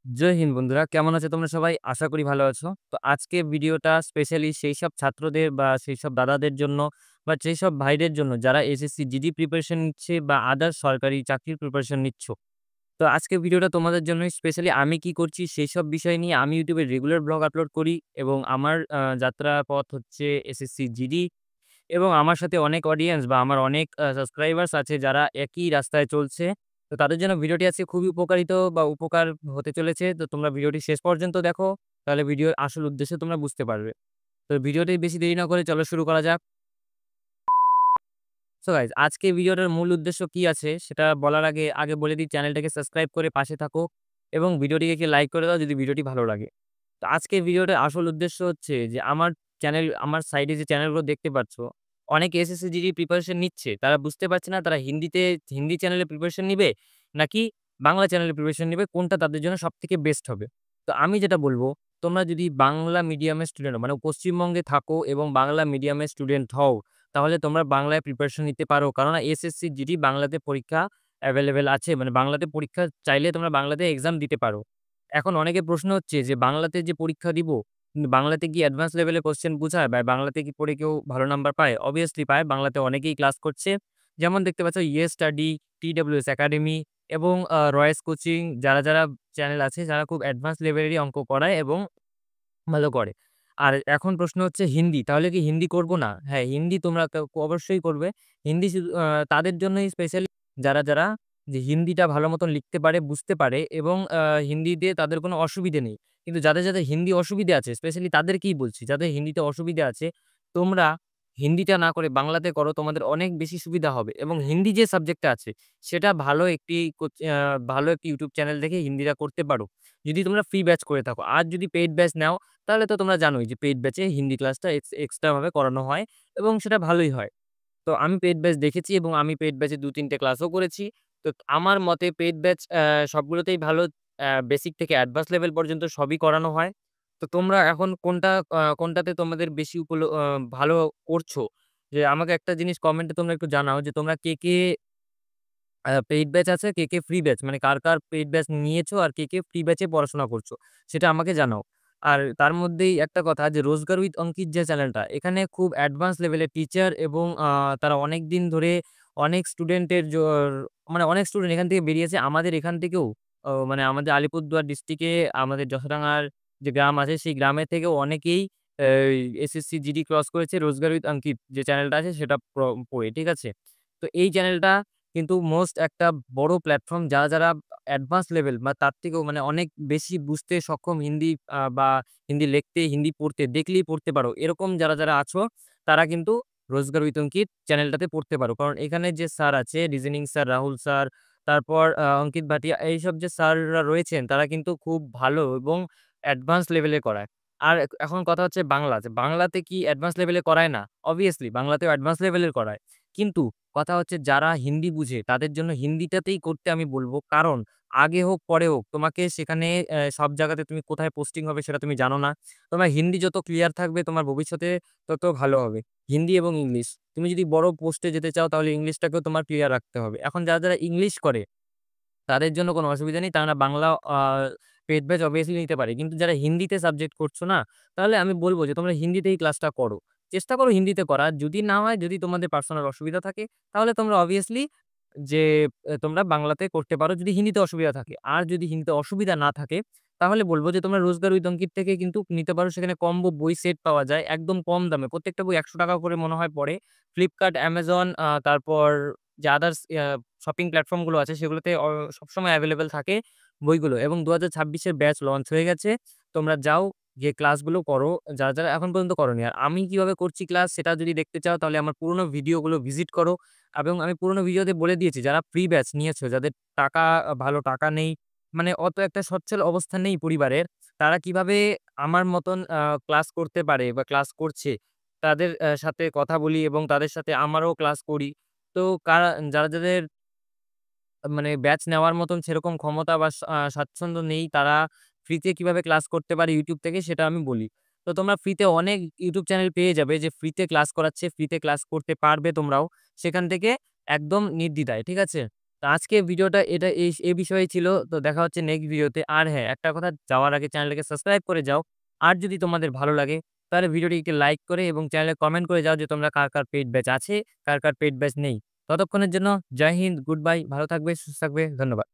জয় হিন্দ বন্ধুরা, কেমন আছো তোমরা সবাই? আশা করি ভালো আছো। তো আজকে ভিডিওটা স্পেশালি সেইসব ছাত্রদের বা সেইসব দাদাদের জন্য বা সেইসব ভাইদের জন্য যারা এসএসসি জিডি প্রিপারেশন নিচ্ছে বা আদার্স সরকারি চাকরির প্রিপারেশন নিচ্ছ। তো আজকে ভিডিওটা তোমাদের জন্যই স্পেশালি আমি কি করছি সেইসব বিষয় নিয়ে আমি ইউটিউবে রেগুলার ব্লগ আপলোড করি এবং আমার যাত্রা পথ হচ্ছে এসএসসি জিডি এবং আমার সাথে অনেক অডিয়েন্স বা আমার অনেক সাবস্ক্রাইবার্স আছে যারা একই রাস্তায় চলছে। তো তাদের জন্য ভিডিওটি আজকে খুবই উপকারিত বা উপকার হতে চলেছে। তো তোমরা ভিডিওটি শেষ পর্যন্ত দেখো। তাহলে ভিডিওর আসল উদ্দেশ্য তোমরা বুঝতে পারবে। তো ভিডিওটি বেশি দেরি না করে চলো শুরু করা যাক। সো গাইস, আজকে ভিডিওটার মূল উদ্দেশ্য কি আছে সেটা বলার আগে বলে দিই, চ্যানেলটাকে সাবস্ক্রাইব করে পাশে থাকো এবং ভিডিওটিকে একটি লাইক করে দাও যদি ভিডিওটি ভালো লাগে। তো আজকের ভিডিওটার আসল উদ্দেশ্য হচ্ছে যে আমার সাইডে যে চ্যানেলগুলো দেখতে পাচ্ছ, অনেকে এসএসসি জিডি প্রিপারেশন নিচ্ছে। তারা বুঝতে পারছে না তারা হিন্দি চ্যানেলে প্রিপারেশন নিবে নাকি বাংলা চ্যানেলে প্রিপারেশন নিবে, কোনটা তাদের জন্য সবথেকে বেস্ট হবে। তো আমি যেটা বলব, তোমরা যদি বাংলা মিডিয়ামের স্টুডেন্ট মানে পশ্চিমবঙ্গে থাকো এবং বাংলা মিডিয়ামের স্টুডেন্ট হও, তাহলে তোমরা বাংলায় প্রিপারেশন নিতে পারো। কেননা এসএসসি জিডি বাংলাতে পরীক্ষা এভেইলেবল আছে। মানে বাংলাতে পরীক্ষা চাইলে তোমরা বাংলাতে এক্সাম দিতে পারো। এখন অনেকের প্রশ্ন হচ্ছে যে বাংলাতে যে পরীক্ষা দিব, বাংলাতে কি অ্যাডভান্স লেভেলের কোয়েশ্চেন বুঝায় বা বাংলাতে কি পড়ে কেউ ভালো নাম্বার পায়? অবভিয়াসলি পায়। বাংলাতে অনেকেই ক্লাস করছে। যেমন দেখতে পাচ্ছ ইয়ে স্টাডি, TWS একাডেমি এবং রয়েস কোচিং, যারা চ্যানেল আছে যারা খুব অ্যাডভান্স লেভেলেরই অঙ্ক করায় এবং ভালো করে। আর এখন প্রশ্ন হচ্ছে হিন্দি, তাহলে কি হিন্দি করব না? হ্যাঁ, হিন্দি তোমরা অবশ্যই করবে। হিন্দি শুধু তাদের জন্যই স্পেশালি যারা যে হিন্দিটা ভালো মতন লিখতে পারে, বুঝতে পারে এবং হিন্দিতে তাদের কোনো অসুবিধে নেই। কিন্তু যাদের হিন্দি অসুবিধে আছে স্পেশালি তাদেরকেই বলছি। যাদের হিন্দিতে অসুবিধে আছে, তোমরা হিন্দিটা না করে বাংলাতে করো, তোমাদের অনেক বেশি সুবিধা হবে এবং হিন্দি যে সাবজেক্টটা আছে সেটা ভালো একটি ইউটিউব চ্যানেল দেখে হিন্দিটা করতে পারো। যদি তোমরা ফ্রি ব্যাচ করে থাকো। আর যদি পেইড ব্যাচ নাও তাহলে তো তোমরা জানোই যে পেইড ব্যাচে হিন্দি ক্লাসটা এক্সট্রা ভাবে করানো হয় এবং সেটা ভালোই হয়। তো আমি পেইড ব্যাচ দেখেছি এবং আমি পেইড ব্যাচে ২-৩ টে ক্লাসও করেছি। তো আমার মতে পেইড ব্যাচ সবগুলোতেই ভালো, বেসিক থেকে অ্যাডভান্স লেভেল পর্যন্ত সবই করানো হয়। তো তোমরা এখন কোনটাতে তোমাদের বেশি ভালো করছো? যে আমাকে একটা জিনিস কমেন্টে তোমরা একটু জানাও যে তোমরা কে পেইড ব্যাচ আছে, কে ফ্রি ব্যাচ, মানে কার পেইড ব্যাচ নিয়েছো আর কে ফ্রি ব্যাচে পড়াশোনা করছো সেটা আমাকে জানাও। আর তার মধ্যেই একটা কথা যে রোজগার উইথ অঙ্কিত যে চ্যানেলটা, এখানে খুব অ্যাডভান্স লেভেলের টিচার এবং তারা অনেকদিন ধরে অনেক স্টুডেন্টের মানে অনেক স্টুডেন্ট এখান থেকে বেরিয়েছে। আমাদের এখান থেকেও মানে আমাদের আলিপুরদুয়ার ডিস্ট্রিক্টে আমাদের যশোডাঙ্গার যে গ্রাম আছে সেই গ্রামের থেকেও অনেকেই এসএসসি জিডি ক্রস করেছে রোজগার উইথ অঙ্কিত যে চ্যানেলটা আছে সেটা পড়ে, ঠিক আছে? তো এই চ্যানেলটা কিন্তু মোস্ট একটা বড় প্ল্যাটফর্ম, যারা অ্যাডভান্স লেভেল বা তার থেকেও মানে অনেক বেশি বুঝতে সক্ষম হিন্দি বা হিন্দি লিখতে, হিন্দি পড়তে, দেখলেই পড়তে পারো। এরকম যারা আছো তারা কিন্তু রোজগার উইথ অঙ্কিত চ্যানেলটাতে পড়তে পারো। কারণ এখানে যে স্যার আছে রিজনিং স্যার, রাহুল স্যার, তারপর অঙ্কিত ভাটিয়া, এইসব যে স্যাররা রয়েছেন তারা কিন্তু খুব ভালো এবং অ্যাডভান্স লেভেলে করায়। আর এখন কথা হচ্ছে বাংলাতে কি অ্যাডভান্স লেভেলে করায় না? অবভিয়াসলি বাংলাতেও অ্যাডভান্স লেভেলের করায়। কিন্তু কথা হচ্ছে যারা হিন্দি বুঝে তাদের জন্য হিন্দিটাতেই করতে আমি বলব। কারণ আগে হোক পরে হোক তোমাকে সেখানে সব জায়গাতে তুমি কোথায় পোস্টিং হবে সেটা তুমি জানো না। তোমার হিন্দি যত ক্লিয়ার থাকবে তোমার ভবিষ্যতে তত ভালো হবে। হিন্দি এবং ইংলিশ। তুমি যদি বড় পোস্টে যেতে চাও তাহলে ইংলিশটাকেও তোমার ক্লিয়ার রাখতে হবে। এখন যারা ইংলিশ করে তাদের জন্য কোনো অসুবিধা নেই। তারা বাংলা পেইড ব্যাচ অবভিয়াসলি নিতে পারে। কিন্তু যারা হিন্দিতে সাবজেক্ট করছো না, তাহলে আমি বলব যে তোমরা হিন্দিতেই ক্লাসটা করো। চেষ্টা করো হিন্দিতে করার। যদি না হয়, যদি তোমাদের পার্সোনাল অসুবিধা থাকে, তাহলে তোমরা অবভিয়াসলি যে তোমরা বাংলাতে করতে পারো যদি হিন্দিতে অসুবিধা থাকে। আর যদি হিন্দিতে অসুবিধা না থাকে, তাহলে বলব যে তোমরা রোজগার উইথ অঙ্কিত থেকে কিন্তু নিতে পারো। সেখানে কম্বো বই সেট পাওয়া যায় একদম কম দামে। প্রত্যেকটা বই ৳১০০ করে মনে হয় পড়ে। Flipkart, Amazon, তারপর যে আদার্স শপিং প্ল্যাটফর্ম গুলো আছে সেগুলোতে সবসময় এভেইলেবল থাকে বইগুলো এবং ২০২৬ এর ব্যাচ লঞ্চ হয়ে গেছে। তোমরা যাও, গিয়ে ক্লাসগুলো করো যারা এখন পর্যন্ত করোনি। আর আমি কিভাবে করছি ক্লাস সেটা যদি দেখতে চাও তাহলে আমার পুরোনো ভিডিওগুলো ভিজিট করো এবং আমি পুরোনো ভিডিওতে বলে দিয়েছি যারা ফ্রি ব্যাচ নিয়েছো, যাদের টাকা ভালো টাকা নেই, মানে অত একটা সচ্ছল অবস্থা নেই পরিবারের, তারা কিভাবে আমার মতন ক্লাস করতে পারে বা ক্লাস করছে, তাদের সাথে কথা বলি এবং তাদের সাথে আমারও ক্লাস করি। তো যাদের মানে ব্যাচ নেওয়ার মতন সেরকম ক্ষমতা বা স্বাচ্ছন্দ্য নেই, তারা ফ্রিতে কিভাবে ক্লাস করতে পারে YouTube থেকে সেটা আমি বলি। তো তোমরা ফ্রিতে অনেক YouTube চ্যানেল পেয়ে যাবে যে ফ্রিতে ক্লাস করাচ্ছে, ফ্রিতে ক্লাস করতে পারবে তোমরাও সেখান থেকে একদম নির্দ্বিধায়, ঠিক আছে? তো আজকে ভিডিওটা এ বিষয়ে ছিল। তো দেখা হচ্ছে নেক্সট ভিডিওতে। আর হ্যাঁ, একটা কথা যাওয়ার আগে চ্যানেলটাকে সাবস্ক্রাইব করে যাও। আর যদি তোমাদের ভালো লাগে তাহলে ভিডিওটিকে লাইক করে এবং চ্যানেলে কমেন্ট করে যাও যে তোমরা কার পেইড ব্যাচ আছে, কার পেইড ব্যাচ নেই। ততক্ষণের জন্য জয় হিন্দ, গুড বাই। ভালো থাকবে, সুস্থ থাকবে। ধন্যবাদ।